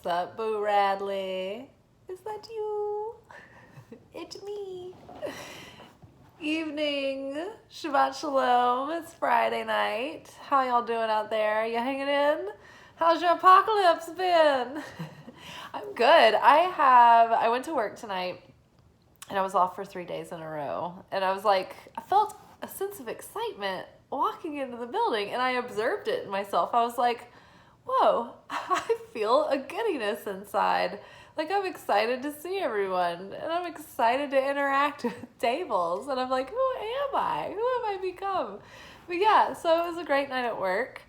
up, Boo Radley? Is that you? It's me. Evening. Shabbat Shalom. It's Friday night. How y'all doing out there? You hanging in? How's your apocalypse been? I'm good. I went to work tonight and I was off for 3 days in a row. And I was like, I felt a sense of excitement walking into the building, and I observed it in myself. I was like, whoa, I feel a giddiness inside. Like, I'm excited to see everyone, and I'm excited to interact with tables, and I'm like, who am I? Who have I become? But yeah, so it was a great night at work.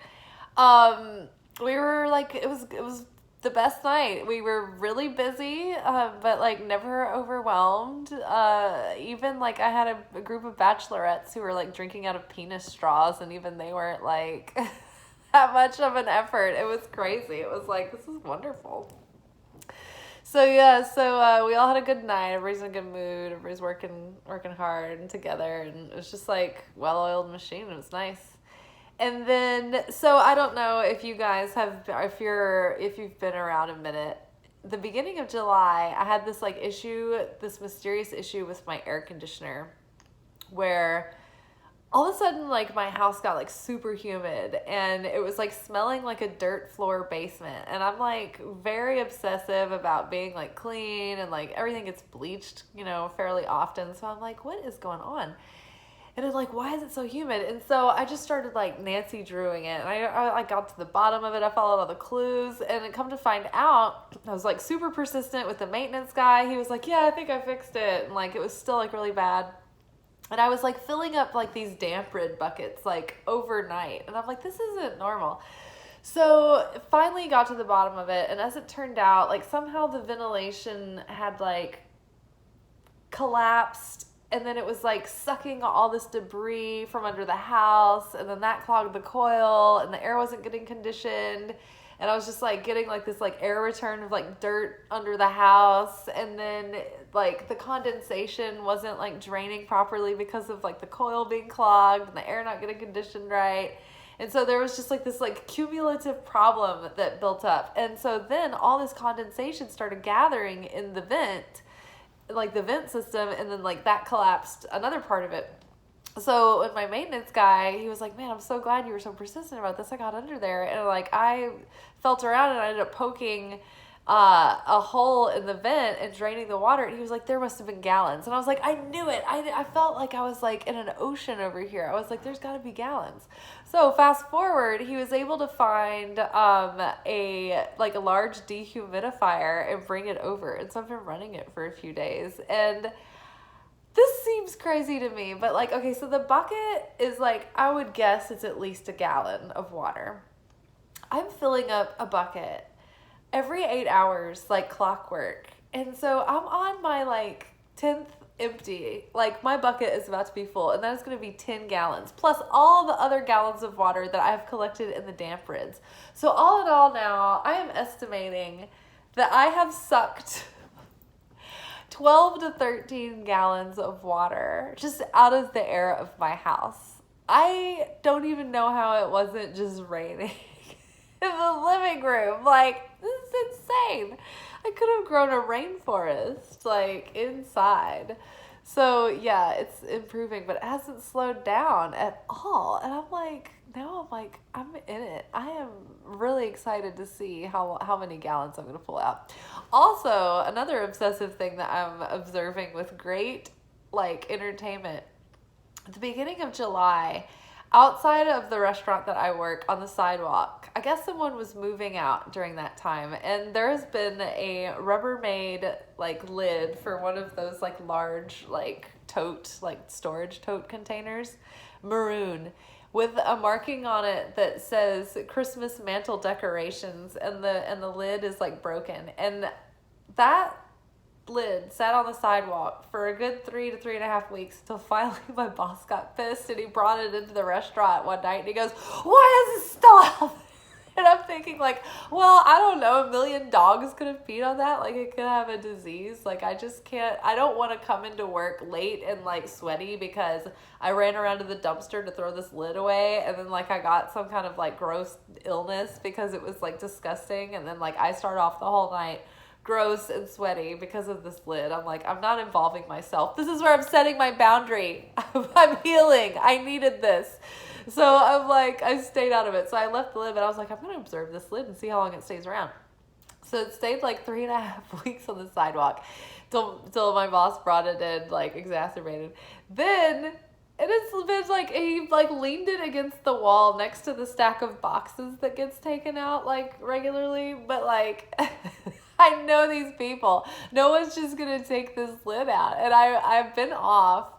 We were like, it was the best night. We were really busy, but like never overwhelmed. Even like I had a group of bachelorettes who were like drinking out of penis straws, and even they weren't like that much of an effort. It was crazy. It was like, this is wonderful. So yeah, we all had a good night. Everybody's in a good mood. Everybody's working hard and together, and it was just like well-oiled machine. It was nice. And then, so I don't know if you guys if you've been around a minute. The beginning of July, I had this like this mysterious issue with my air conditioner, where all of a sudden like my house got like super humid, and it was like smelling like a dirt floor basement. And I'm like very obsessive about being like clean, and like everything gets bleached, fairly often. So I'm like, what is going on? And it's like, why is it so humid? And so I just started like Nancy Drewing it. And I got to the bottom of it. I followed all the clues. And come to find out, I was like super persistent with the maintenance guy. He was like, yeah, I think I fixed it. And like, it was still like really bad. And I was like filling up like these damp rid buckets like overnight. And I'm like, this isn't normal. So finally got to the bottom of it. And as it turned out, like somehow the ventilation had like collapsed. And then it was like sucking all this debris from under the house, and then that clogged the coil, and the air wasn't getting conditioned, and I was just like getting like this like air return of like dirt under the house, and then like the condensation wasn't like draining properly because of like the coil being clogged and the air not getting conditioned right. And so there was just like this like cumulative problem that built up. And so then all this condensation started gathering in the vent, like the vent system, and then like that collapsed another part of it. So when my maintenance guy, he was like, man, I'm so glad you were so persistent about this. I got under there, and like I felt around, and I ended up poking a hole in the vent and draining the water. And he was like, there must have been gallons. And I was like, I knew it. I felt like I was like in an ocean over here. I was like, there's got to be gallons. So fast forward, he was able to find a large dehumidifier and bring it over. And so I've been running it for a few days. And this seems crazy to me, but like, okay, so the bucket is like, I would guess it's at least a gallon of water. I'm filling up a bucket every 8 hours, like clockwork. And so I'm on my like 10th empty. Like my bucket is about to be full, and that is going to be 10 gallons plus all the other gallons of water that I've collected in the damp rids. So all in all now, I am estimating that I have sucked 12 to 13 gallons of water just out of the air of my house. I don't even know how it wasn't just raining in the living room. Like, this is insane. I could have grown a rainforest like inside. So yeah, it's improving, but it hasn't slowed down at all. And I'm in it. I am really excited to see how many gallons I'm going to pull out. Also, another obsessive thing that I'm observing with great like entertainment. At the beginning of July, outside of the restaurant that I work, on the sidewalk, I guess someone was moving out during that time, and there's been a Rubbermaid like lid for one of those like large like tote, like storage tote containers, maroon, with a marking on it that says Christmas mantle decorations, and the lid is like broken. And that lid sat on the sidewalk for a good 3 to 3.5 weeks until finally my boss got pissed, and he brought it into the restaurant one night, and he goes, why is it still out there? And I'm thinking like, well, I don't know, a million dogs could have peed on that. Like, it could have a disease. Like, I just can't, I don't want to come into work late and like sweaty because I ran around to the dumpster to throw this lid away. And then like I got some kind of like gross illness because it was like disgusting. And then like I start off the whole night gross and sweaty because of this lid. I'm like, I'm not involving myself. This is where I'm setting my boundary. I'm healing. I needed this. So I'm like, I stayed out of it. So I left the lid, but I was like, I'm going to observe this lid and see how long it stays around. So it stayed like 3.5 weeks on the sidewalk till my boss brought it in, like exacerbated. Then it has been like, he like leaned it against the wall next to the stack of boxes that gets taken out like regularly. But like, I know these people. No one's just going to take this lid out. And I've been off.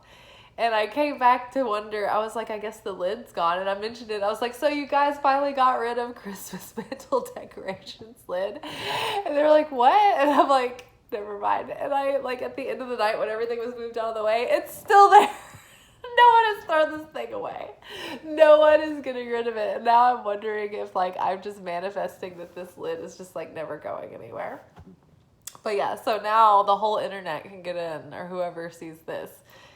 And I came back to wonder, I was like, I guess the lid's gone. And I mentioned it. I was like, so you guys finally got rid of Christmas mantle decorations lid? And they're like, what? And I'm like, never mind. And I, like, at the end of the night when everything was moved out of the way, it's still there. No one has thrown this thing away. No one is getting rid of it. And now I'm wondering if, like, I'm just manifesting that this lid is just, like, never going anywhere. But yeah, so now the whole internet can get in, or whoever sees this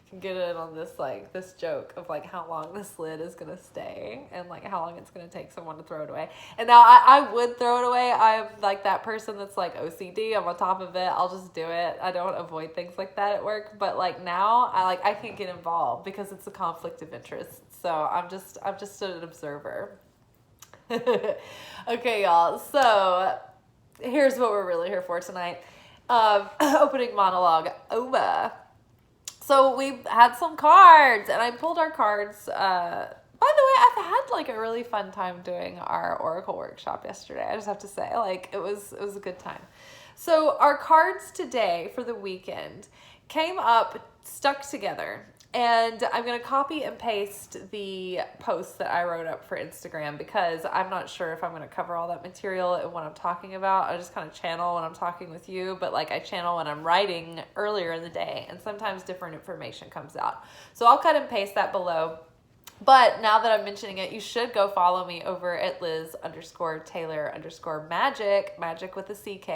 can get in on this, like, this joke of, like, how long this lid is going to stay and, like, how long it's going to take someone to throw it away. And now I would throw it away. I'm, like, that person that's, like, OCD. I'm on top of it. I'll just do it. I don't avoid things like that at work. But, like, now, I can't get involved because it's a conflict of interest. So I'm just an observer. Okay, y'all. So here's what we're really here for tonight. Opening monologue over. So we had some cards, and I pulled our cards. By the way, I've had like a really fun time doing our Oracle workshop yesterday. I just have to say, like, it was a good time. So our cards today for the weekend came up stuck together. And I'm going to copy and paste the post that I wrote up for Instagram because I'm not sure if I'm going to cover all that material and what I'm talking about. I just kind of channel when I'm talking with you, but like I channel when I'm writing earlier in the day, and sometimes different information comes out. So I'll cut and paste that below. But now that I'm mentioning it, you should go follow me over at Liz_Taylor_Magick, Magick with a CK.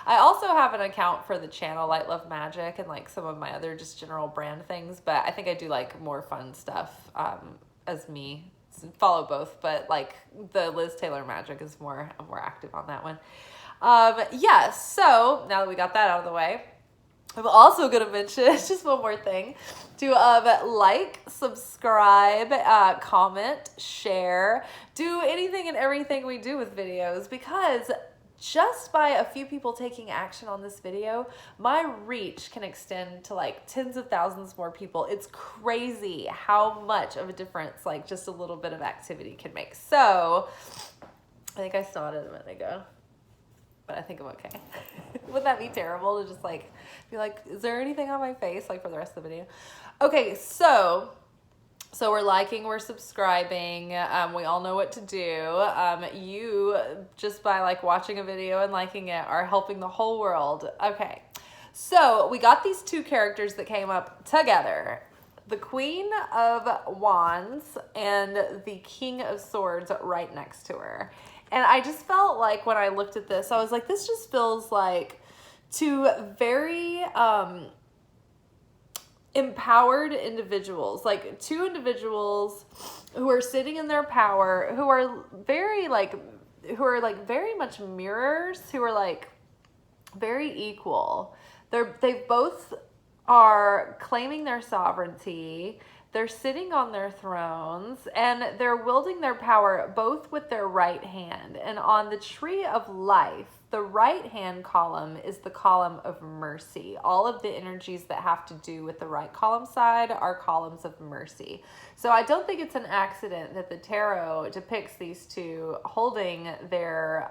I also have an account for the channel, Light Love Magic, and like some of my other just general brand things. But I think I do like more fun stuff as me. Follow both, but like the Liz Taylor Magic is I'm more active on that one. Yeah, so now that we got that out of the way, I'm also going to mention just one more thing to like, subscribe, comment, share, do anything and everything we do with videos, because just by a few people taking action on this video, my reach can extend to like tens of thousands more people. It's crazy how much of a difference like just a little bit of activity can make. So I think I started a minute ago, but I think I'm okay. Wouldn't that be terrible to just like be like, is there anything on my face like for the rest of the video? Okay, so we're liking, we're subscribing. We all know what to do. You just by like watching a video and liking it are helping the whole world. Okay, so we got these two characters that came up together. The Queen of Wands and the King of Swords right next to her. And I just felt like when I looked at this, I was like, this just feels like two very empowered individuals, like two individuals who are sitting in their power, who are very very much mirrors, who are like very equal. They both are claiming their sovereignty. They're sitting on their thrones, and they're wielding their power both with their right hand. And on the tree of life, the right hand column is the column of mercy. All of the energies that have to do with the right column side are columns of mercy. So I don't think it's an accident that the tarot depicts these two holding their,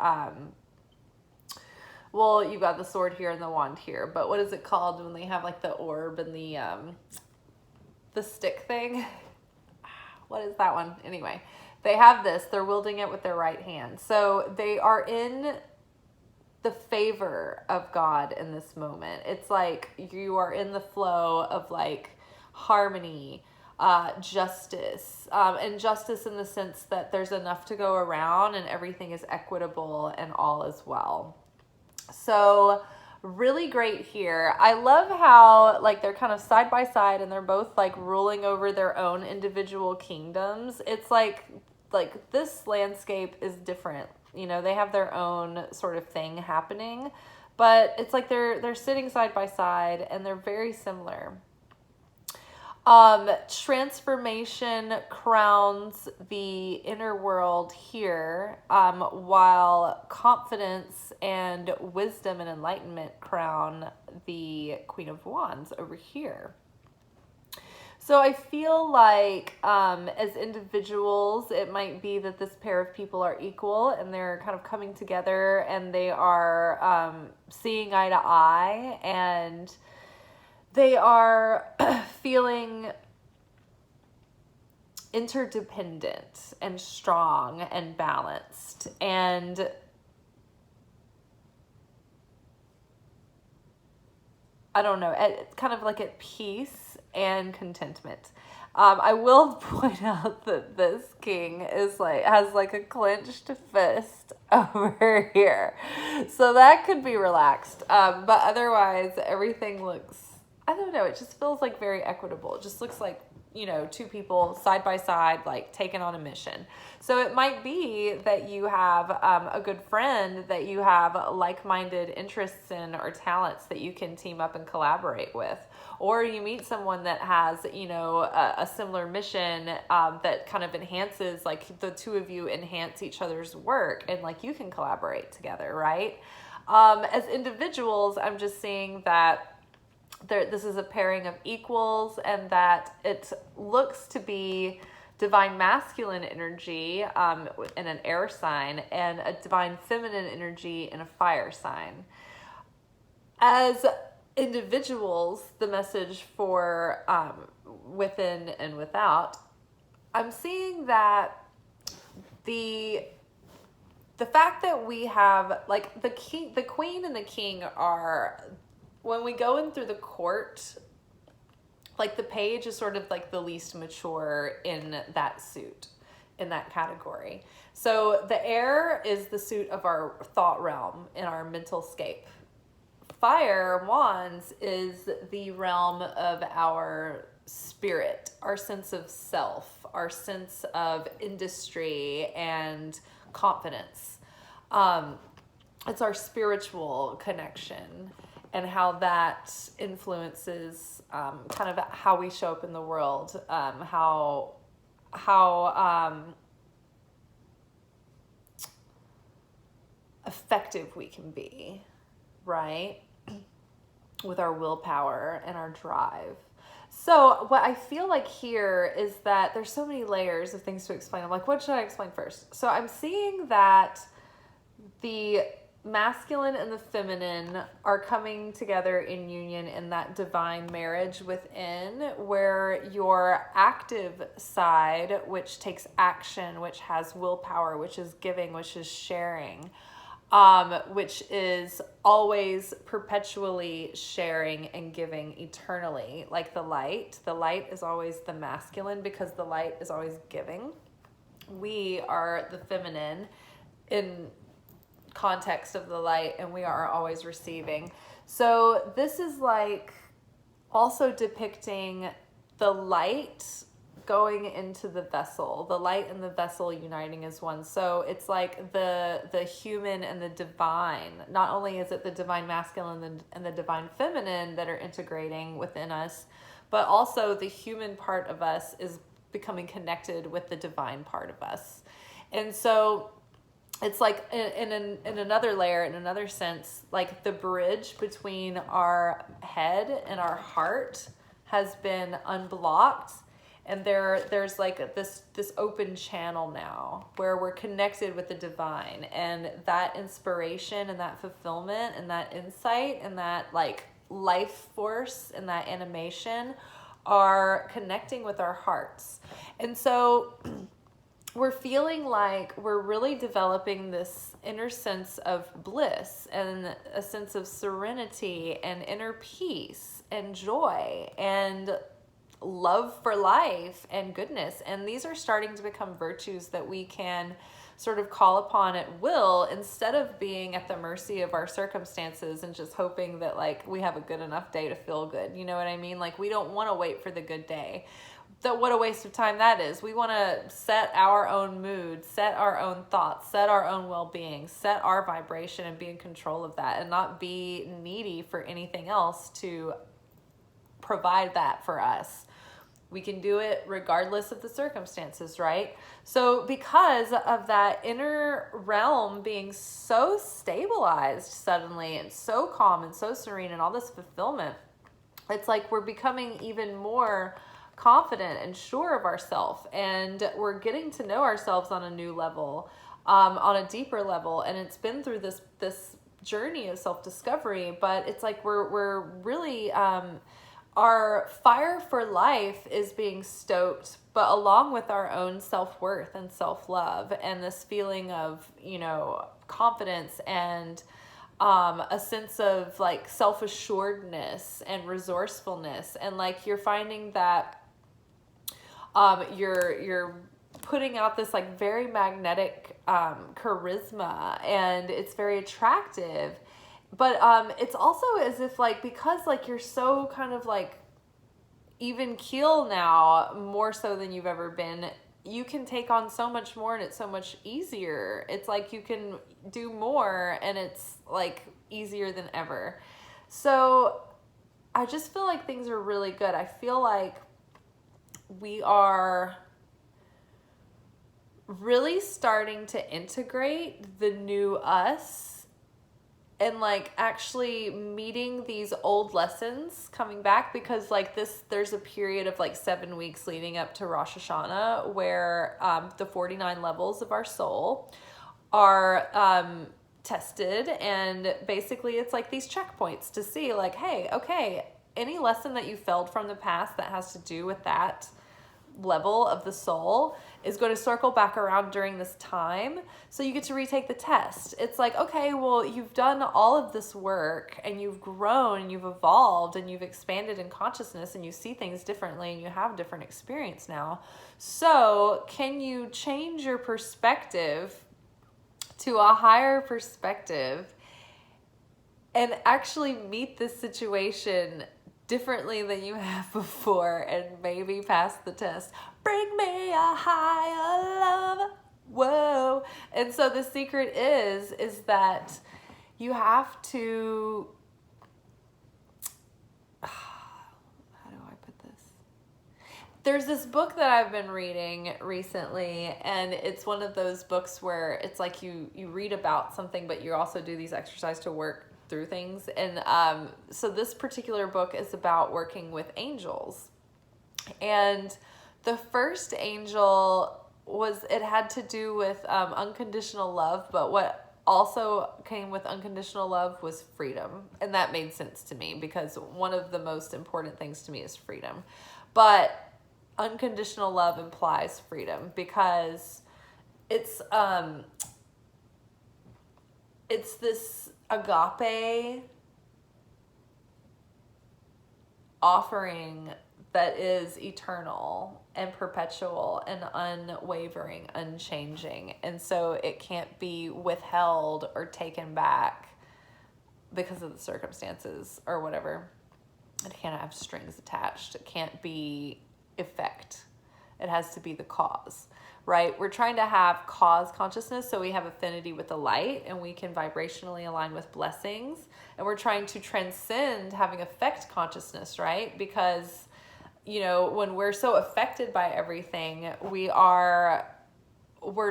well, you got the sword here and the wand here, but what is it called when they have like the orb and the stick thing? What is that one? Anyway, they have this, they're wielding it with their right hand. So they are in the favor of God in this moment. It's like you are in the flow of like harmony, justice, and justice in the sense that there's enough to go around and everything is equitable and all is well. So really great here. I love how like they're kind of side by side and they're both like ruling over their own individual kingdoms. It's like this landscape is different. You know, they have their own sort of thing happening, but it's like they're sitting side by side and they're very similar. Transformation crowns the inner world here, while confidence and wisdom and enlightenment crown the Queen of Wands over here. So I feel like as individuals, it might be that this pair of people are equal and they're kind of coming together and they are seeing eye to eye, and they are feeling interdependent and strong and balanced and I don't know, kind of like at peace and contentment. I will point out that this king is has a clenched fist over here, so that could be relaxed. But otherwise, everything looks, I don't know, it just feels like very equitable. It just looks like, you know, two people side by side, like taking on a mission. So it might be that you have a good friend that you have like-minded interests in or talents that you can team up and collaborate with. Or you meet someone that has, you know, a similar mission that kind of enhances, like the two of you enhance each other's work and like you can collaborate together, right? As individuals, I'm just seeing that this is a pairing of equals and that it looks to be divine masculine energy in an air sign and a divine feminine energy in a fire sign. As individuals, the message for within and without, I'm seeing that the fact that we have like the queen and the king are, when we go in through the court, like the page is sort of like the least mature in that suit, in that category. So the air is the suit of our thought realm in our mental scape. Fire, wands, is the realm of our spirit, our sense of self, our sense of industry and confidence. It's our spiritual connection and how that influences kind of how we show up in the world, how effective we can be, right? With our willpower and our drive. So what I feel like here is that there's so many layers of things to explain. I'm like, what should I explain first? So I'm seeing that the masculine and the feminine are coming together in union in that divine marriage within, where your active side, which takes action, which has willpower, which is giving, which is sharing, which is always perpetually sharing and giving eternally, like the light. The light is always the masculine because the light is always giving. We are the feminine in context of the light, and we are always receiving. So this is like also depicting the light going into the vessel, the light and the vessel uniting as one. So it's like the human and the divine. Not only is it the divine masculine and the divine feminine that are integrating within us, but also the human part of us is becoming connected with the divine part of us. And so it's like in another layer, in another sense, like the bridge between our head and our heart has been unblocked. And there's like this open channel now where we're connected with the divine, and that inspiration and that fulfillment and that insight and that like life force and that animation are connecting with our hearts. And so we're feeling like we're really developing this inner sense of bliss and a sense of serenity and inner peace and joy and love for life and goodness. And these are starting to become virtues that we can sort of call upon at will, instead of being at the mercy of our circumstances and just hoping that like we have a good enough day to feel good. You know what I mean? Like, we don't want to wait for the good day. What a waste of time that is. We want to set our own mood, set our own thoughts, set our own well-being, set our vibration, and be in control of that, and not be needy for anything else to provide that for us. We can do it regardless of the circumstances, right? So because of that inner realm being so stabilized suddenly and so calm and so serene and all this fulfillment, it's like we're becoming even more confident and sure of ourselves, and we're getting to know ourselves on a new level, on a deeper level. And it's been through this journey of self-discovery, but it's like we're really our fire for life is being stoked, but along with our own self-worth and self-love and this feeling of, you know, confidence and a sense of like self-assuredness and resourcefulness. And like, you're finding that you're putting out this like very magnetic charisma, and it's very attractive. But it's also as if like, because like you're so kind of like even keel now, more so than you've ever been, you can take on so much more, and it's so much easier. It's like you can do more, and it's like easier than ever. So I just feel like things are really good. I feel like we are really starting to integrate the new us, and like actually meeting these old lessons coming back, because like there's a period of like 7 weeks leading up to Rosh Hashanah where the 49 levels of our soul are tested, and basically it's like these checkpoints to see like, hey, okay, any lesson that you failed from the past that has to do with that level of the soul is going to circle back around during this time. So you get to retake the test. It's like, okay, well, you've done all of this work, and you've grown, and you've evolved, and you've expanded in consciousness, and you see things differently, and you have different experience now. So can you change your perspective to a higher perspective and actually meet this situation differently than you have before, and maybe pass the test? Bring me a higher love. Whoa. And so the secret is that you have to, how do I put this? There's this book that I've been reading recently, and it's one of those books where it's like you read about something, but you also do these exercises to work through things. And so this particular book is about working with angels. And the first angel it had to do with unconditional love, but what also came with unconditional love was freedom. And that made sense to me, because one of the most important things to me is freedom. But unconditional love implies freedom, because it's this agape offering that is eternal and perpetual and unwavering, unchanging. And so it can't be withheld or taken back because of the circumstances or whatever. It can't have strings attached. It can't be effect. It has to be the cause, right? We're trying to have cause consciousness, so we have affinity with the light, and we can vibrationally align with blessings. And we're trying to transcend having effect consciousness, right? Because, you know, when we're so affected by everything, we're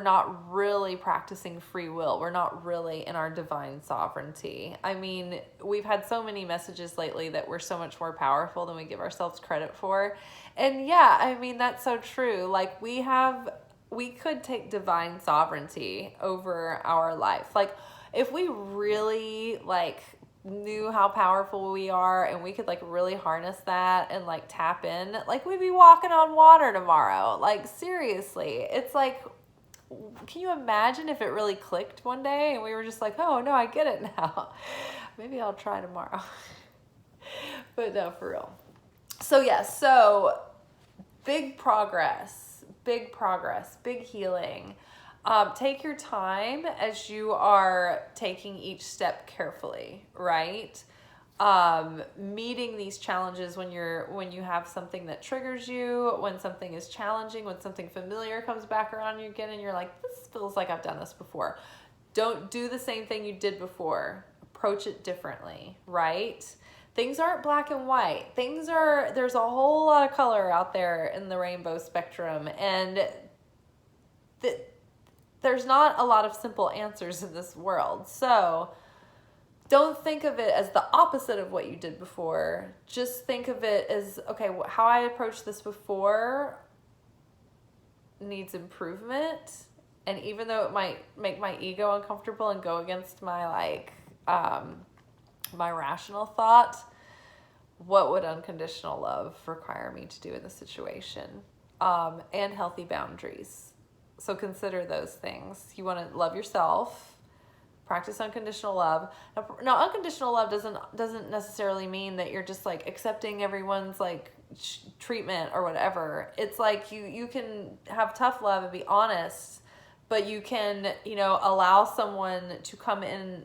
not really practicing free will. We're not really in our divine sovereignty. I mean, we've had so many messages lately that we're so much more powerful than we give ourselves credit for. And yeah, I mean, that's so true. Like, we could take divine sovereignty over our life. Like, if we really like knew how powerful we are, and we could like really harness that and like tap in, like we'd be walking on water tomorrow. Like, seriously, it's like, can you imagine if it really clicked one day and we were just like, oh no, I get it now. Maybe I'll try tomorrow. But no, for real. So yeah, so big progress, big healing. Take your time as you are taking each step carefully, right? Meeting these challenges when you have something that triggers you, when something is challenging, when something familiar comes back around you again and you're like, this feels like I've done this before. Don't do the same thing you did before. Approach it differently, right? Things aren't black and white. There's a whole lot of color out there in the rainbow spectrum, and there's not a lot of simple answers in this world. So don't think of it as the opposite of what you did before. Just think of it as, okay, how I approached this before needs improvement. And even though it might make my ego uncomfortable and go against my my rational thought, what would unconditional love require me to do in this situation? And healthy boundaries. So consider those things. You want to love yourself. Practice unconditional love. Now, unconditional love doesn't necessarily mean that you're just like accepting everyone's like treatment or whatever. It's like you can have tough love and be honest, but you can, allow someone to come in,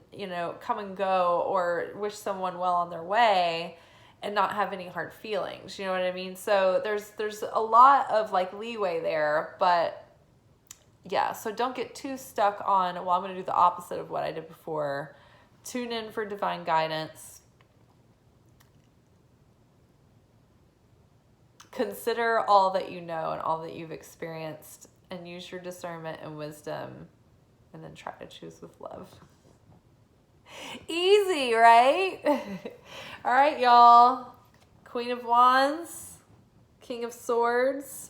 come and go, or wish someone well on their way and not have any hard feelings. You know what I mean? So there's a lot of like leeway there, but yeah, so don't get too stuck on, well, I'm going to do the opposite of what I did before. Tune in for divine guidance. Consider all that you know and all that you've experienced, and use your discernment and wisdom, and then try to choose with love. Easy, right? All right, y'all. Queen of Wands, King of Swords,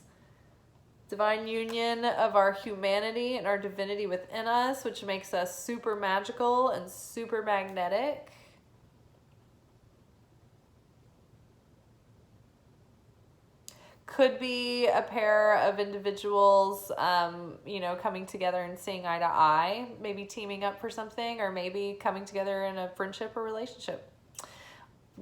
divine union of our humanity and our divinity within us, which makes us super magical and super magnetic. Could be a pair of individuals, coming together and seeing eye to eye, maybe teaming up for something, or maybe coming together in a friendship or relationship.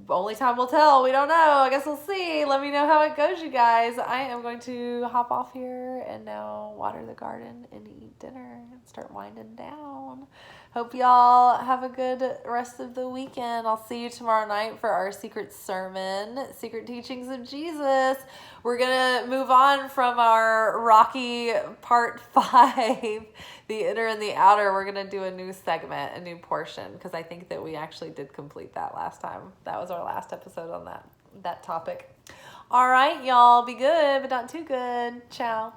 Only time will tell. We don't know. I guess we'll see. Let me know how it goes, you guys. I am going to hop off here and now water the garden and eat dinner and start winding down. Hope y'all have a good rest of the weekend. I'll see you tomorrow night for our secret sermon, Secret Teachings of Jesus. We're going to move on from our Rocky part 5, the inner and the outer. We're going to do a new segment, a new portion, because I think that we actually did complete that last time. That was our last episode on that topic. All right, y'all, be good, but not too good. Ciao.